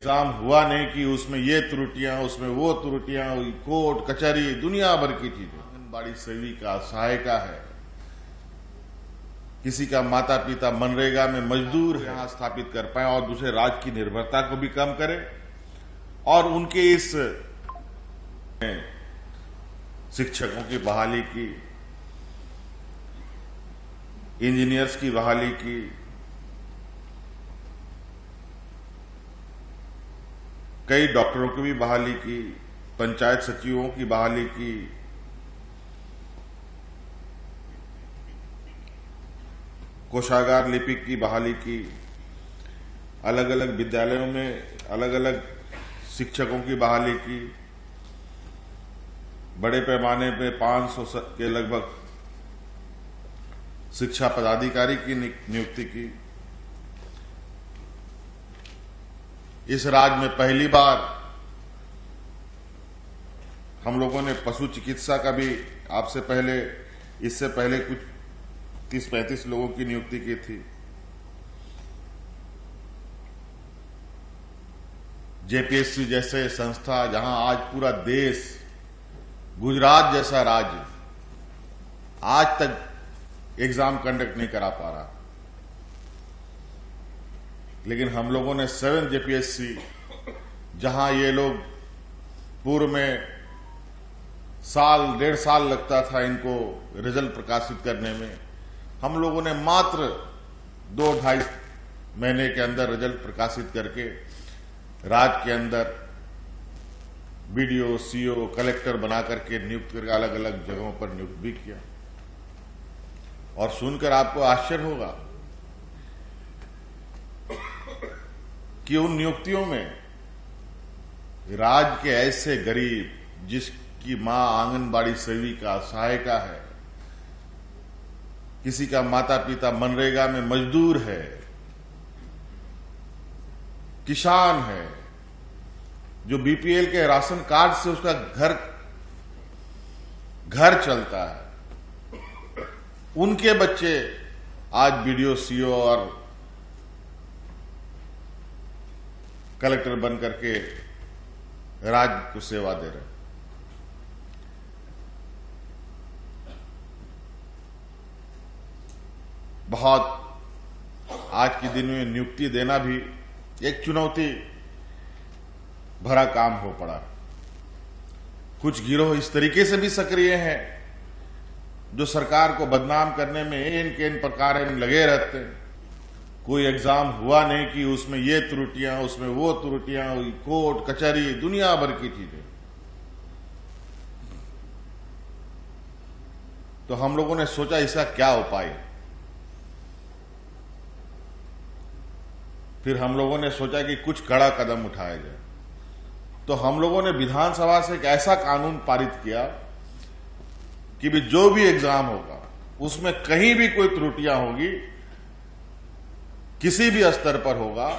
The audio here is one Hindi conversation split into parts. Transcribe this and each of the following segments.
एग्जाम हुआ नहीं कि उसमें ये त्रुटियां, उसमें वो त्रुटियां, कोर्ट कचहरी दुनिया भर की चीजें। आंगनबाड़ी सेविका सहायिका है, किसी का माता पिता मनरेगा में मजदूर है, यहां स्थापित कर पाए और दूसरे राज्य की निर्भरता को भी कम करे और उनके इस शिक्षकों की बहाली की, इंजीनियर्स की बहाली की, कई डॉक्टरों की भी बहाली की, पंचायत सचिवों की बहाली की, कोषागार लिपिक की बहाली की, अलग अलग विद्यालयों में अलग अलग शिक्षकों की बहाली की, बड़े पैमाने पे 500 के लगभग शिक्षा पदाधिकारी की नियुक्ति की। इस राज्य में पहली बार हम लोगों ने पशु चिकित्सा का भी इससे पहले कुछ 30-35 लोगों की नियुक्ति की थी। जेपीएससी जैसे संस्था, जहां आज पूरा देश, गुजरात जैसा राज्य आज तक एग्जाम कंडक्ट नहीं करा पा रहा, लेकिन हम लोगों ने 7 जेपीएससी, जहां ये लोग पूर्व में डेढ़ साल लगता था इनको रिजल्ट प्रकाशित करने में, हम लोगों ने मात्र 2-2.5 महीने के अंदर रिजल्ट प्रकाशित करके राज्य के अंदर बीडीओ, सीओ, कलेक्टर बना करके नियुक्त करके अलग अलग जगहों पर नियुक्त भी किया। और सुनकर आपको आश्चर्य होगा कि उन नियुक्तियों में राज्य के ऐसे गरीब, जिसकी मां आंगनबाड़ी सेविका सहायिका है, किसी का माता पिता मनरेगा में मजदूर है, किसान है, जो बीपीएल के राशन कार्ड से उसका घर चलता है, उनके बच्चे आज बीडीओ, सीओ और कलेक्टर बन करके राज्य को सेवा दे रहे हैं। बहुत आज के दिन में नियुक्ति देना भी एक चुनौती भरा काम हो पड़ा। कुछ गिरोह इस तरीके से भी सक्रिय हैं जो सरकार को बदनाम करने में इन प्रकार लगे रहते हैं। कोई एग्जाम हुआ नहीं कि उसमें ये त्रुटियां, उसमें वो त्रुटियां, कोर्ट कचहरी दुनिया भर की चीजें। तो हम लोगों ने सोचा इसका क्या उपाय है। फिर हम लोगों ने सोचा कि कुछ कड़ा कदम उठाया जाए। तो हम लोगों ने विधानसभा से एक ऐसा कानून पारित किया कि भी जो भी एग्जाम होगा उसमें कहीं भी कोई त्रुटियां होगी, किसी भी स्तर पर होगा,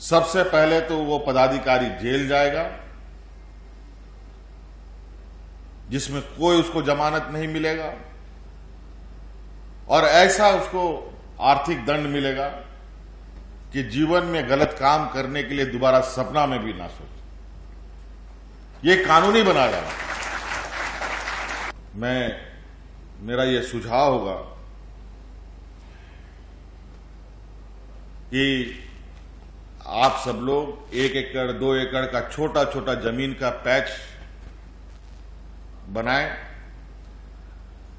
सबसे पहले तो वो पदाधिकारी जेल जाएगा, जिसमें कोई उसको जमानत नहीं मिलेगा, और ऐसा उसको आर्थिक दंड मिलेगा कि जीवन में गलत काम करने के लिए दोबारा सपना में भी ना सोचे। ये कानूनी बना जाएगा। मेरा ये सुझाव होगा कि आप सब लोग 1 एकड़ 2 एकड़ का छोटा छोटा जमीन का पैच बनाएं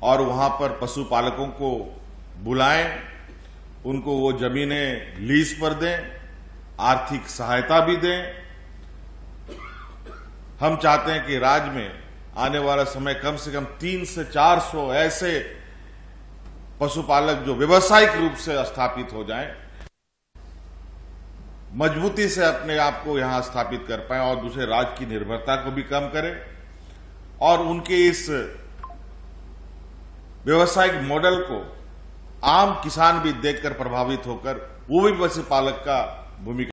और वहां पर पशुपालकों को बुलाएं, उनको वो जमीनें लीज पर दें, आर्थिक सहायता भी दें। हम चाहते हैं कि राज्य में आने वाला समय कम से कम 300 से 400 ऐसे पशुपालक जो व्यवसायिक रूप से स्थापित हो जाएं, मजबूती से अपने आप को यहां स्थापित कर पाएं और दूसरे राज्य की निर्भरता को भी कम करें और उनके इस व्यवसायिक मॉडल को आम किसान भी देखकर प्रभावित होकर वो भी पशुपालक का भूमिका